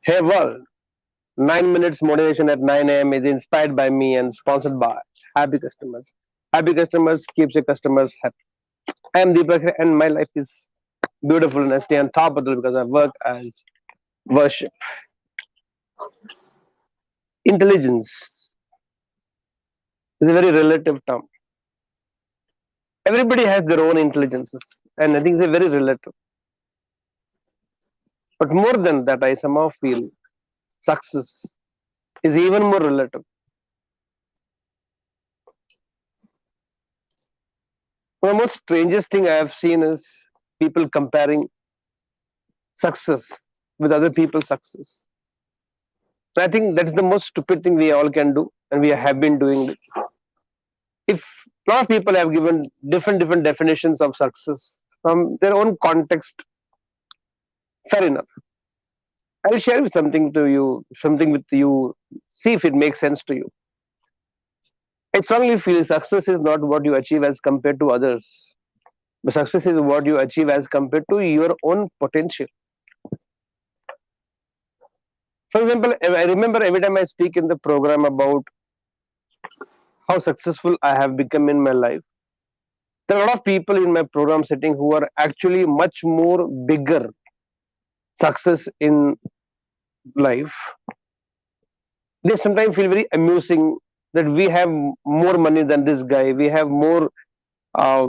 Hey world, 9 minutes motivation at 9 a.m. is inspired by me and sponsored by Happy Customers. Happy Customers keeps your customers happy. I am Deepak and my life is beautiful and I stay on top of it because I work as worship. Intelligence is a very relative term. Everybody has their own intelligences and I think they're very relative. But more than that, I somehow feel success is even more relative. One of the most strangest thing I have seen is people comparing success with other people's success. So I think that's the most stupid thing we all can do, and we have been doing it. If a lot of people have given different definitions of success from their own context, fair enough. I'll share something to you, something with you. See if it makes sense to you. I strongly feel success is not what you achieve as compared to others, but success is what you achieve as compared to your own potential. For example, I remember every time I speak in the program about how successful I have become in my life. There are a lot of people in my program setting who are actually much more bigger success in life. They sometimes feel very amusing that we have more money than this guy, we have more uh,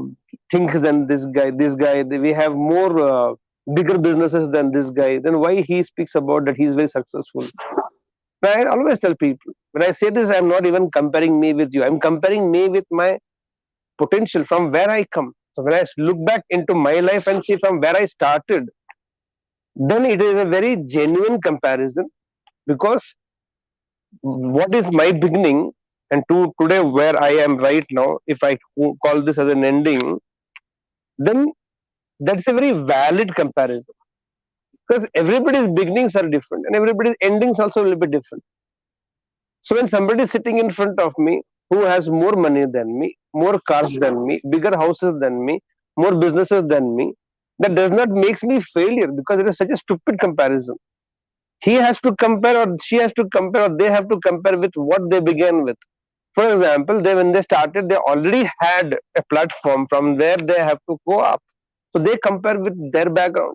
things than this guy, we have more bigger businesses than this guy. Then why he speaks about that he's very successful? But I always tell people when I say this, I'm not even comparing me with you. I'm comparing me with my potential from where I come. So when I look back into my life and see from where I started, then it is a very genuine comparison because what is my beginning and to today where I am right now, if I call this as an ending, then that's a very valid comparison because everybody's beginnings are different and everybody's endings also a little bit different. So when somebody is sitting in front of me who has more money than me, more cars than me, bigger houses than me, more businesses than me, that does not makes me failure because it is such a stupid comparison. He has to compare or she has to compare or they have to compare with what they began with. For example, they when they started, they already had a platform from where they have to go up. So they compare with their background.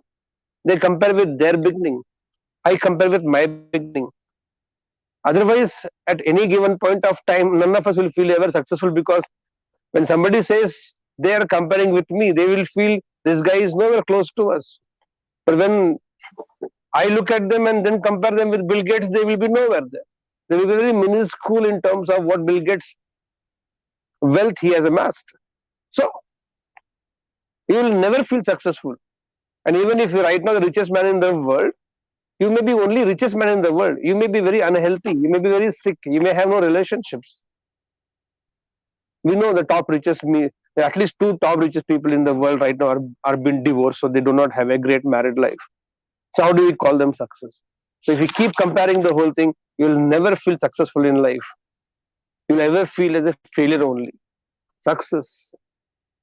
They compare with their beginning. I compare with my beginning. Otherwise, at any given point of time, none of us will feel ever successful because when somebody says they are comparing with me, they will feel this guy is nowhere close to us. But when I look at them and then compare them with Bill Gates, they will be nowhere there. They will be very minuscule in terms of what Bill Gates wealth he has amassed. So you will never feel successful. And even if you're right now the richest man in the world, you may be only richest man in the world. You may be very unhealthy. You may be very sick. You may have no relationships. We know the top richest me at least two top richest people in the world right now are being divorced, so they do not have a great married life. So how do we call them success? So if you keep comparing the whole thing, you'll never feel successful in life. You'll ever feel as a failure only. Success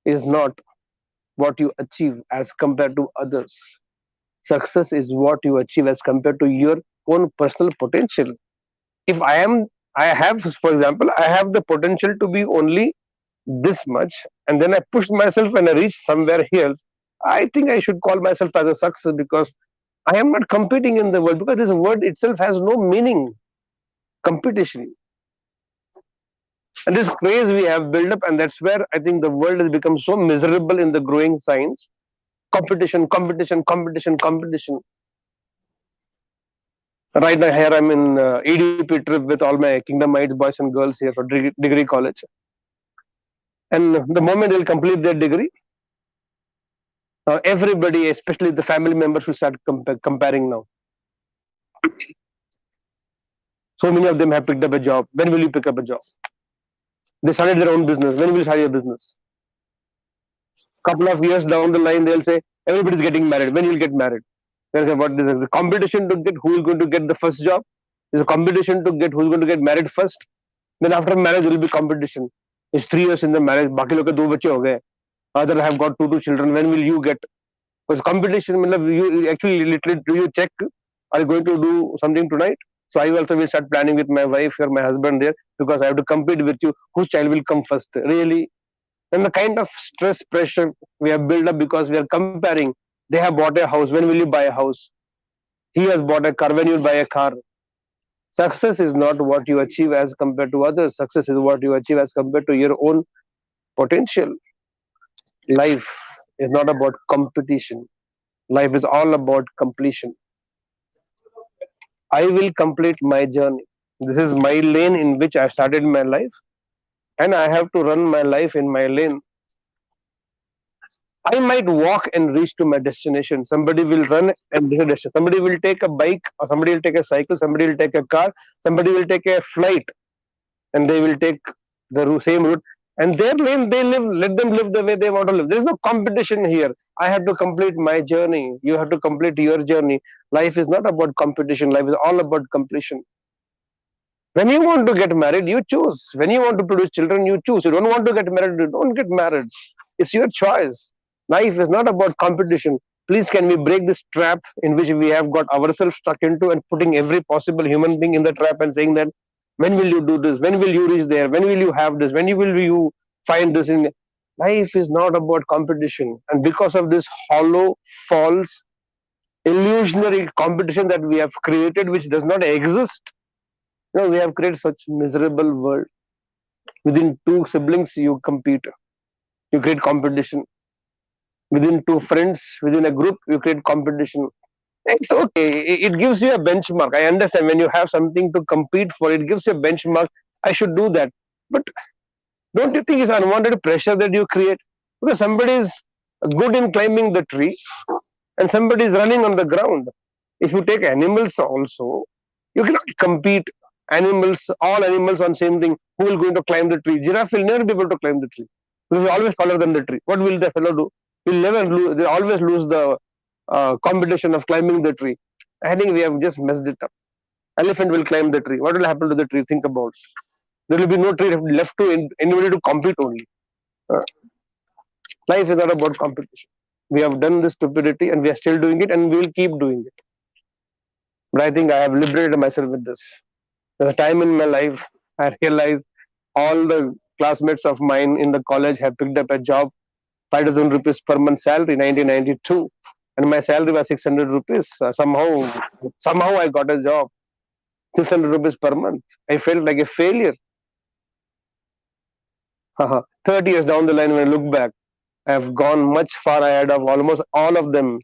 is not what you achieve as compared to others. Success is what you achieve as compared to your own personal potential. If I have, for example, I have the potential to be only this much, and then I pushed myself and I reached somewhere here. I think I should call myself as a success because I am not competing in the world because this word itself has no meaning. Competition and this craze we have built up, and that's where I think the world has become so miserable in the growing science. Competition, competition, competition, competition. Right now, here I'm in EDP trip with all my Kingdomites boys and girls here for degree college. And the moment they'll complete their degree, everybody, especially the family members, will start comparing now. So many of them have picked up a job. When will you pick up a job? They started their own business. When will you start your business? Couple of years down the line, they'll say everybody's getting married. When you'll get married? They'll say what is the competition to get who is going to get the first job? There's a competition to get who's going to get married first. Then after marriage, there will be competition. It's 3 years in the marriage. बाकी लोग के दो बच्चे हो गए. Other have got two children. When will you get? Because competition, you actually literally do you check Are you going to do something tonight? So I also will start planning with my wife or my husband there, because I have to compete with you. Whose child will come first? Really? And the kind of stress pressure we have built up because we are comparing. They have bought a house. When will you buy a house? He has bought a car. When you will buy a car? Success is not what you achieve as compared to others. Success is what you achieve as compared to your own potential. Life is not about competition. Life is all about completion. I will complete my journey. This is my lane in which I started my life, and I have to run my life in my lane. I might walk and reach to my destination. Somebody will run and reach a destination. Somebody will take a bike, or somebody will take a cycle, somebody will take a car, somebody will take a flight, and they will take the same route. And their lane, they live. Let them live the way they want to live. There is no competition here. I have to complete my journey. You have to complete your journey. Life is not about competition. Life is all about completion. When you want to get married, you choose. When you want to produce children, you choose. You don't want to get married, you don't get married. It's your choice. Life is not about competition. Please, can we break this trap in which we have got ourselves stuck into, and putting every possible human being in the trap and saying that, when will you do this? When will you reach there? When will you have this? When will you find this? In life is not about competition. And because of this hollow, false, illusionary competition that we have created, which does not exist, we have created such miserable world. Within two siblings, you compete. You create competition. Within two friends, within a group, you create competition. It's okay. It gives you a benchmark. I understand when you have something to compete for, it gives you a benchmark. I should do that. But don't you think it's unwanted pressure that you create? Because somebody is good in climbing the tree and somebody is running on the ground. If you take animals also, you cannot compete all animals on same thing. Who will going to climb the tree? Giraffe will never be able to climb the tree. Because he always taller than the tree. What will the fellow do? He'll never lose. They always lose the competition of climbing the tree. I think we have just messed it up. Elephant will climb the tree. What will happen to the tree? Think about it. There will be no tree left to anybody to compete only. Uh, Life is not about competition. We have done this stupidity and we are still doing it, and we will keep doing it. But I think I have liberated myself with this. There's a time in my life I realized all the classmates of mine in the college have picked up a job, 5,000 rupees per month salary, 1992, and my salary was 600 rupees. Somehow I got a job, 600 rupees per month. I felt like a failure. 30 years down the line, when I look back, I have gone much far ahead of almost all of them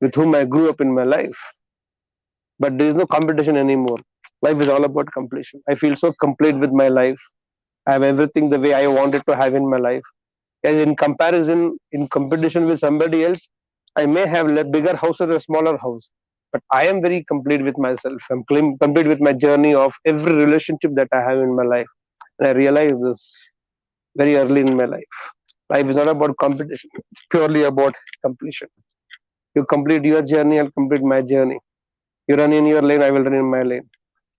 with whom I grew up in my life. But there is no competition anymore. Life is all about completion. I feel so complete with my life. I have everything the way I wanted to have in my life. And in comparison, in competition with somebody else, I may have a bigger house or a smaller house. But I am very complete with myself. I'm complete with my journey of every relationship that I have in my life. And I realized this very early in my life. Life is not about competition. It's purely about completion. You complete your journey, I'll complete my journey. You run in your lane, I will run in my lane.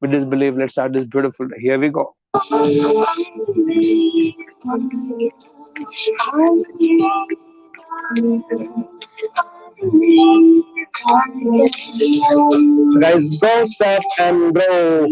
With this belief, let's start this beautiful day. Here we go. Guys, go set and go.